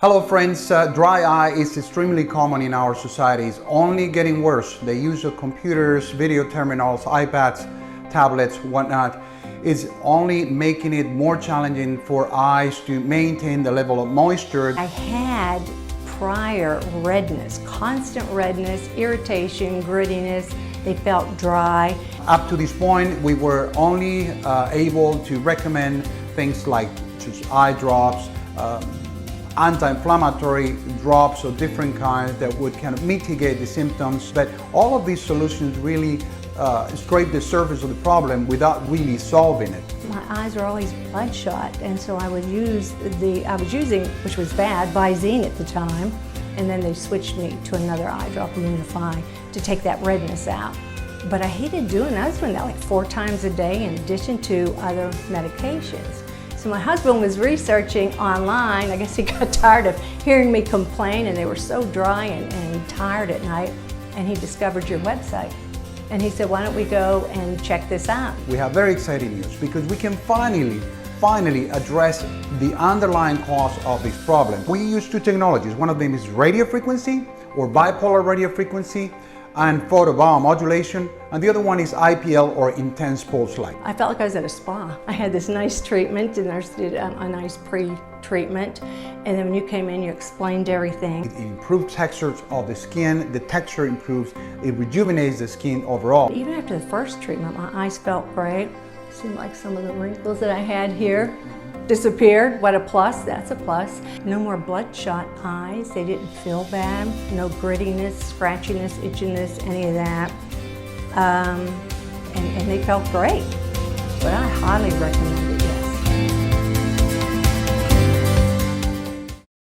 Hello friends, dry eye is extremely common in our society. It's only getting worse. The use of computers, video terminals, iPads, tablets, whatnot is only making it more challenging for eyes to maintain the level of moisture. I had prior redness, constant redness, irritation, grittiness. They felt dry. Up to this point, we were only able to recommend things like just eye drops, anti-inflammatory drops of different kinds that would kind of mitigate the symptoms. But all of these solutions really scrape the surface of the problem without really solving it. My eyes were always bloodshot, and so I was using, which was bad, Visine at the time, and then they switched me to another eye drop, Unify, to take that redness out. But I hated doing that. I was doing that like 4 times a day in addition to other medications. So my husband was researching online. I guess he got tired of hearing me complain, and they were so dry and tired at night, and he discovered your website. And he said, why don't we go and check this out? We have very exciting news because we can finally address the underlying cause of this problem. We use 2 technologies. One of them is radio frequency or bipolar radio frequency and photobiomodulation, and the other one is IPL or intense pulse light. I felt like I was at a spa. I had this nice treatment, and the nurse did a nice pre-treatment, and then when you came in, you explained everything. It improves textures of the skin, the texture improves, it rejuvenates the skin overall. Even after the first treatment, my eyes felt great. Seemed like some of the wrinkles that I had here disappeared. What a plus, that's a plus. No more bloodshot eyes, they didn't feel bad. No grittiness, scratchiness, itchiness, any of that. And they felt great. But I highly recommend it.